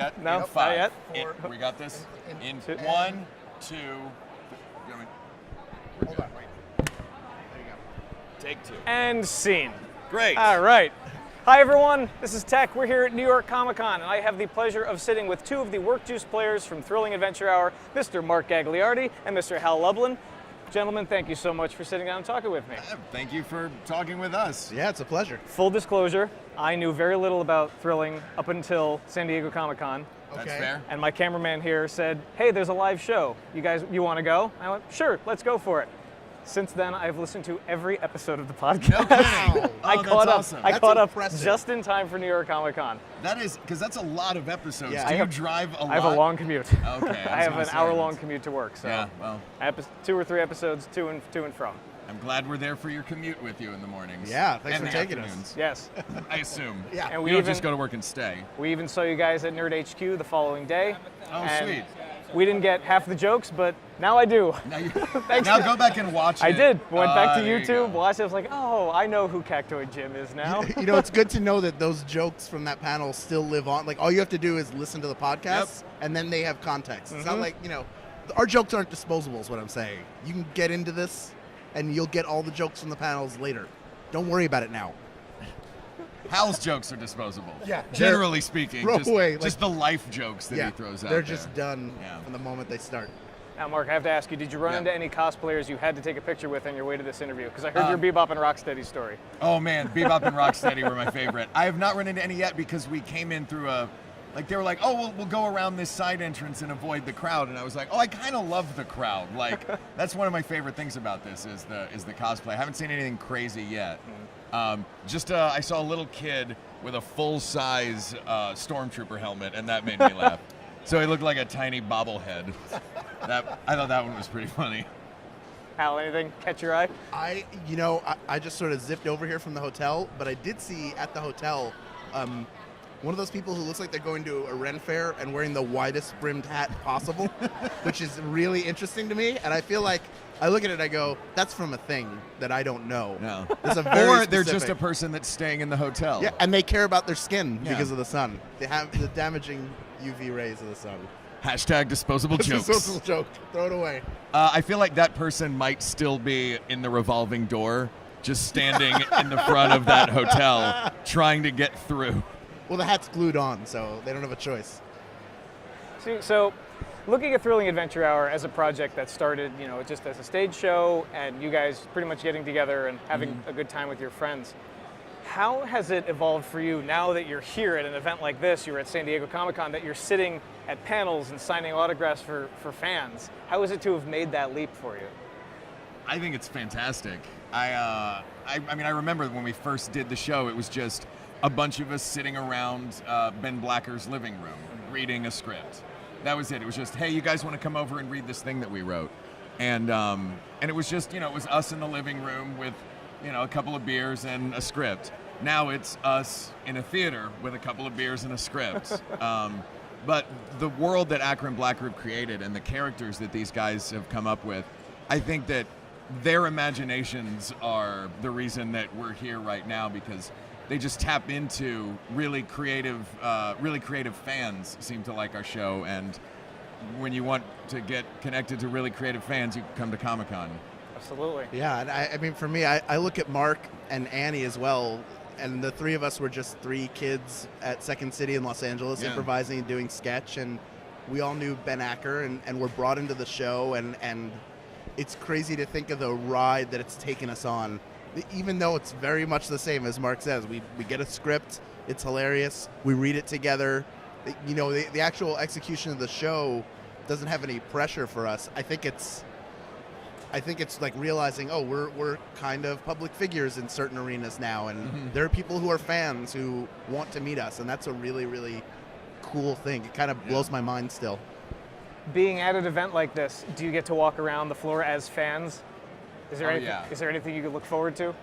yet? No, In 5. not yet. We got this? In two. 1, 2... Hold on, wait. There you go. Take 2. And scene. Great. All right. Hi, everyone. This is Tech. We're here at New York Comic Con, and I have the pleasure of sitting with 2 of the Work Juice players from Thrilling Adventure Hour, Mr. Mark Gagliardi and Mr. Hal Lublin. Gentlemen, thank you so much for sitting down and talking with me. Thank you for talking with us. Yeah, it's a pleasure. Full disclosure, I knew very little about Thrilling up until San Diego Comic Con. That's Okay. fair. And my cameraman here said, hey, there's a live show. You want to go? I went, sure, let's go for it. Since then, I've listened to every episode of the podcast. No kidding. I Oh, caught that's up. awesome. I That's caught impressive. up just in time for New York Comic Con. That is, because that's a lot of episodes. Yeah. Do I you have- drive a lot? I have a long commute. Okay. I have an hour-long commute to work. So Yeah, well, I have 2 or 3 episodes to and from. I'm glad we're there for your commute with you in the mornings. Yeah, thanks and for the taking us. afternoons, Yes. I assume. Yeah. And We we don't even just go to work and stay. we even saw you guys at Nerd HQ the following day. Oh, and sweet. We didn't get half the jokes, but now I do. Now, now go back and watch it. I did. Went back to There you go. YouTube, watched it. I was like, oh, I know who Cactoid Jim is now. You know, it's good to know that those jokes from that panel still live on. Like, all you have to do is listen to the podcast, and then they have context. It's not like, our jokes aren't disposable, is what I'm saying. You can get into this, and you'll get all the jokes from the panels later. Don't worry about it now. Hal's jokes are disposable. Yeah. Generally speaking. Throw just, away, just the life jokes that he throws out they're there. just done Yeah. from the moment they start. Now, Mark, I have to ask you, did you run Yeah. into any cosplayers you had to take a picture with on your way to this interview? Because I heard your Bebop and Rocksteady story. Oh man, Bebop and Rocksteady were my favorite. I have not run into any yet because we came in through they were like, oh, we'll go around this side entrance and avoid the crowd. And I was like, oh, I kind of love the crowd. Like, that's one of my favorite things about this is the cosplay. I haven't seen anything crazy yet. I saw a little kid with a full-size stormtrooper helmet, and that made me laugh. So he looked like a tiny bobblehead. I thought that one was pretty funny. Hal, anything catch your eye? I just sort of zipped over here from the hotel, but I did see at the hotel one of those people who looks like they're going to a Ren fair and wearing the widest brimmed hat possible, which is really interesting to me. And I feel like I look at it and I go, that's from a thing that I don't know. No. It's a very Or they're just specific- a person that's staying in the hotel. Yeah, and they care about their skin Yeah. because of the sun. They have the damaging UV rays of the sun. Hashtag disposable It's a jokes. social joke. Throw it away. I feel like that person might still be in the revolving door, just standing in the front of that hotel, trying to get through. Well, the hat's glued on, so they don't have a choice. So, looking at Thrilling Adventure Hour as a project that started, just as a stage show and you guys pretty much getting together and having a good time with your friends, how has it evolved for you now that you're here at an event like this, you're at San Diego Comic Con, that you're sitting at panels and signing autographs for fans? How is it to have made that leap for you? I think it's fantastic. I remember when we first did the show, it was just a bunch of us sitting around Ben Blacker's living room reading a script. That was it. It was just, hey, you guys want to come over and read this thing that we wrote? And it was just, it was us in the living room with, a couple of beers and a script. Now it's us in a theater with a couple of beers and a script. But the world that Akron Black Group created and the characters that these guys have come up with, I think that their imaginations are the reason that we're here right now, because they just tap into really creative fans seem to like our show. And when you want to get connected to really creative fans, you come to Comic-Con. Absolutely. Yeah, and I mean, for me, I look at Mark and Annie as well, and the three of us were just 3 kids at Second City in Los Angeles, Yeah. improvising and doing sketch, and we all knew Ben Acker and were brought into the show, and it's crazy to think of the ride that it's taken us on, even though it's very much the same as Mark says. We get a script, it's hilarious, we read it together. The actual execution of the show doesn't have any pressure for us. I think it's like realizing, oh, we're kind of public figures in certain arenas now, and there are people who are fans who want to meet us, and that's a really, really cool thing. It kind of blows my mind still. Being at an event like this, do you get to walk around the floor as fans? Is there anything you could look forward to?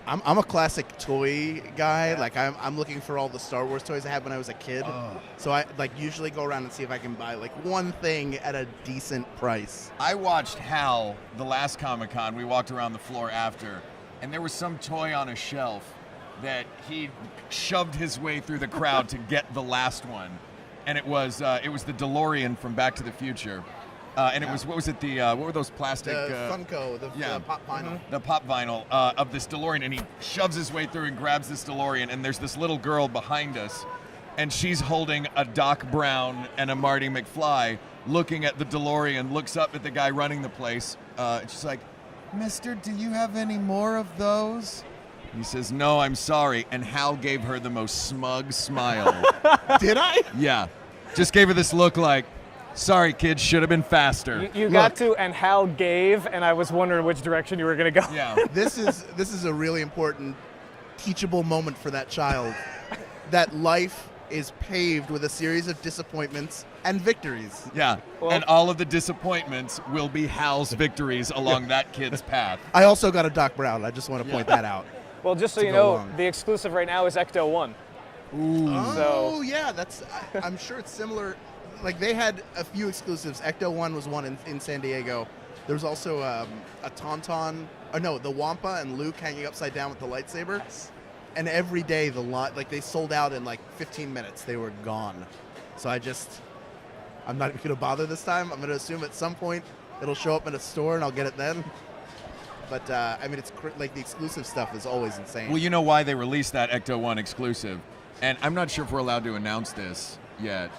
I'm a classic toy guy. Yeah. Like I'm looking for all the Star Wars toys I had when I was a kid. So I usually go around and see if I can buy one thing at a decent price. I watched Hal the last Comic-Con. We walked around the floor after, and there was some toy on a shelf that he shoved his way through the crowd to get the last one. and it was the DeLorean from Back to the Future. And it was, what was it, what were those plastic? The Funko, the pop vinyl. The pop vinyl of this DeLorean, and he shoves his way through and grabs this DeLorean, and there's this little girl behind us, and she's holding a Doc Brown and a Marty McFly, looking at the DeLorean, looks up at the guy running the place, and she's like, "Mister, do you have any more of those?" He says, "No, I'm sorry," and Hal gave her the most smug smile. Did I? Yeah. Just gave her this look like, "Sorry, kid, should have been faster." You got to, and Hal gave, and I was wondering which direction you were going to go. Yeah. This is a really important teachable moment for that child. That life is paved with a series of disappointments and victories. Yeah. Well, and all of the disappointments will be Hal's victories along that kid's path. I also got a Doc Brown. I just want to point that out. Well, just so to you go know, along. the exclusive right now is Ecto 1. Oh, So- yeah, I'm sure it's similar. Like, they had a few exclusives. Ecto 1 was one in San Diego. There was also a Tauntaun, the Wampa and Luke hanging upside down with the lightsaber. And every day, they sold out in like 15 minutes. They were gone. So I'm not even going to bother this time. I'm going to assume at some point it'll show up in a store and I'll get it then. But, it's like the exclusive stuff is always insane. Well, you know why they released that Ecto 1 exclusive. And I'm not sure if we're allowed to announce this yet.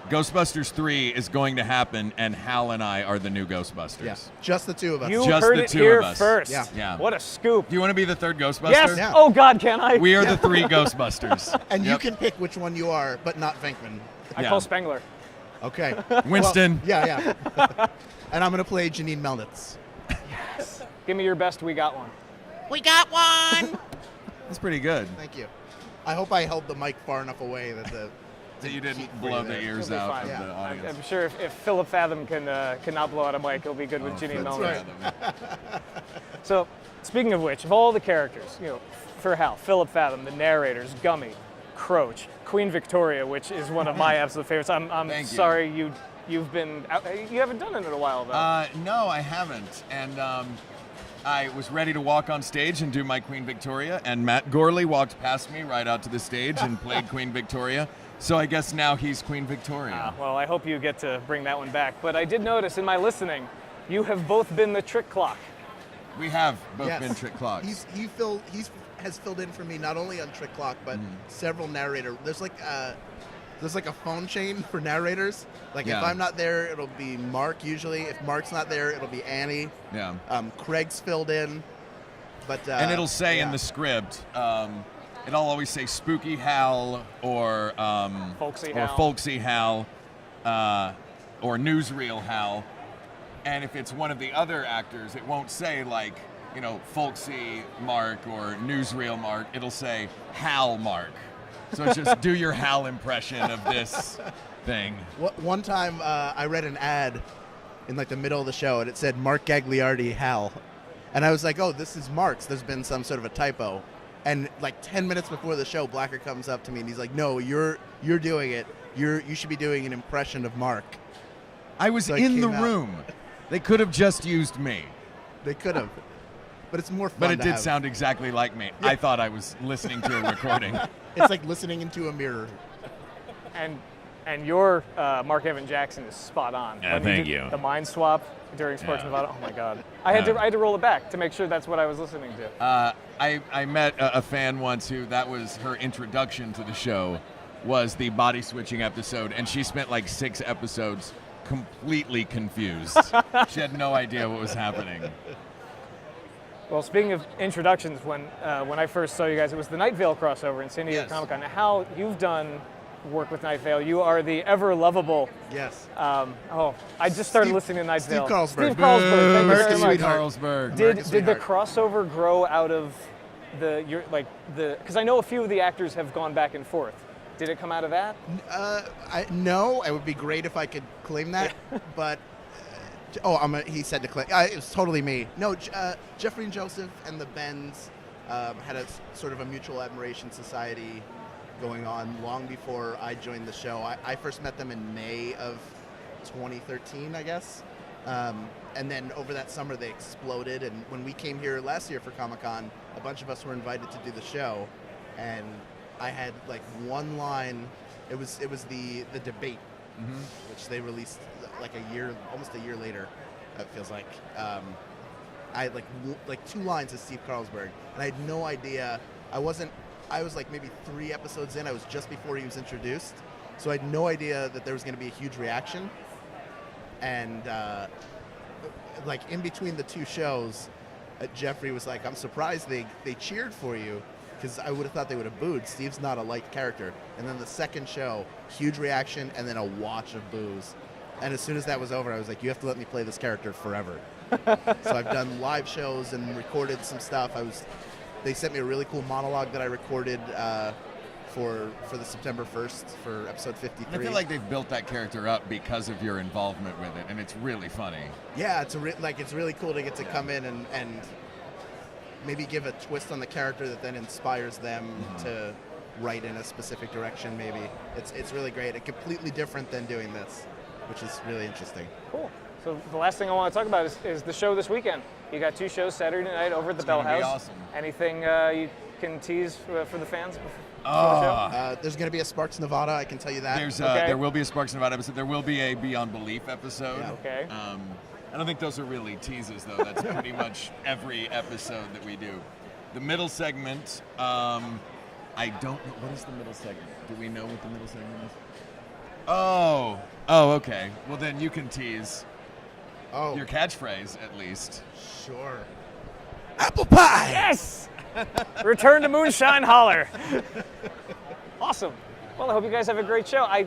Ghostbusters 3 is going to happen, and Hal and I are the new Ghostbusters. Yeah, just the two of us. You Just heard the it two here of us. first. Yeah. What a scoop. Do you want to be the third Ghostbuster? Yes. Yeah. Oh, God, can I? We are the three Ghostbusters. And Yep. you can pick which one you are, but not Venkman. I Yeah. call Spengler. Okay. Winston. Well, yeah. And I'm going to play Janine Melnitz. Give me your best. We got one. We got one! That's pretty good. Thank you. I hope I held the mic far enough away that That you keep didn't for blow you the there. ears It'll be out fine. of Yeah. the audience. I'm sure if Philip Fathom cannot blow out a mic, it'll be good with Ginny That's Melnitz. right. So, speaking of which, of all the characters, for Hal, Philip Fathom, the narrators, Gummy, Croach, Queen Victoria, which is one of my absolute favorites. I'm Thank you. sorry you've been out, you haven't done it in a while though. No, I haven't. And I was ready to walk on stage and do my Queen Victoria, and Matt Gorley walked past me right out to the stage and played Queen Victoria. So I guess now he's Queen Victoria. Well, I hope you get to bring that one back. But I did notice in my listening, you have both been the trick clock. We have both Yes. been Trick Clocks. He has filled in for me not only on Trick Clock, but several narrator. There's like a phone chain for narrators. Like Yeah. if I'm not there, it'll be Mark usually. If Mark's not there, it'll be Annie. Yeah. Craig's filled in. But And it'll say in yeah. the script, it'll always say Spooky Hal or Folksy or Hal. Folksy Hal or Newsreel Hal. And if it's one of the other actors, it won't say like, Folksy Mark or Newsreel Mark. It'll say Hal Mark. So it's just do your Hal impression of this thing. One time I read an ad in like the middle of the show, and it said Mark Gagliardi Hal, and I was like, oh, this is Mark's. There's been some sort of a typo. And like 10 minutes before the show, Blacker comes up to me and he's like, no, you're doing it. You should be doing an impression of Mark. I was So I in the came out. room. They could have just used me. They could have, but it's more fun. But it to did have. sound exactly like me. I thought I was listening to a recording. It's like listening into a mirror. And your Mark Evan Jackson is spot on. Yeah, When thank did you. The mind swap during Sports Yeah. Nevada. Oh my God! I had to roll it back to make sure that's what I was listening to. I met a fan once who that was her introduction to the show, was the body switching episode, and she spent like 6 episodes completely confused. She had no idea what was happening. Well, speaking of introductions, when I first saw you guys, it was the Night Vale crossover in San Diego Yes. Comic Con. Hal, you've done work with Night Vale. You are the ever lovable. Yes. I just started listening to Night Steve Vale. Carlsberg. Steve Carlsberg. Thank you American very much. sweetheart. Carlsberg. Did American the sweetheart. crossover grow out of because I know a few of the actors have gone back and forth. Did it come out of that? No, it would be great if I could claim that, but he said to claim. It was totally me. No, Jeffrey and Joseph and the Bens had a sort of a mutual admiration society going on long before I joined the show. I first met them in May of 2013, I guess. And then over that summer they exploded, and when we came here last year for Comic-Con, a bunch of us were invited to do the show, and I had like one line It was the debate, which they released like almost a year later. It feels like. I had like 2 lines as Steve Carlsberg, and I had no idea. I was like maybe 3 episodes in. I was just before he was introduced, so I had no idea that there was going to be a huge reaction. And like in between the 2 shows, Jeffrey was like, "I'm surprised they cheered for you, because I would have thought they would have booed. Steve's not a light character." And then the second show, huge reaction, and then a watch of boos. And as soon as that was over, I was like, "You have to let me play this character forever." So I've done live shows and recorded some stuff. They sent me a really cool monologue that I recorded for the September 1st for episode 53. I feel like they've built that character up because of your involvement with it, and it's really funny. Yeah, it's really cool to get to come in and maybe give a twist on the character that then inspires them to write in a specific direction. Maybe it's really great. It's completely different than doing this, which is really interesting. Cool. So the last thing I want to talk about is the show this weekend. You got 2 shows Saturday night over at the Bell House. Awesome. Anything you can tease for the fans before the show? There's going to be a Sparks Nevada, I can tell you that. There will be a Sparks Nevada episode. There will be a Beyond Belief episode. Yeah. Okay. I don't think those are really teases, though. That's pretty much every episode that we do. The middle segment, I don't know. What is the middle segment? Do we know what the middle segment is? Oh, okay. Well, then you can tease your catchphrase, at least. Sure. Apple pie! Yes! Return to Moonshine Holler. Awesome. Well, I hope you guys have a great show. I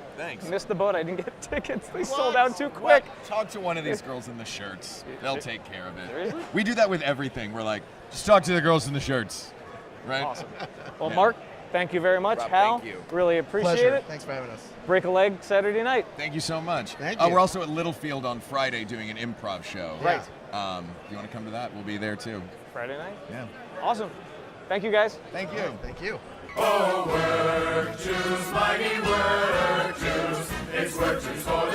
missed the boat. I didn't get tickets. They sold out too quick. Talk to one of these girls in the shirts. They'll take care of it. Seriously? We do that with everything. We're like, just talk to the girls in the shirts. Right? Awesome. Well, Mark, thank you very much. Rob, Hal, thank you. really appreciate Pleasure. it. Thanks for having us. Break a leg Saturday night. Thank you so much. Thank you. We're also at Littlefield on Friday doing an improv show. Right. If you want to come to that, we'll be there too. Friday night? Yeah. Awesome. Thank you, guys. Thank you. Thank you. Oh, work juice, mighty work juice. It's work juice for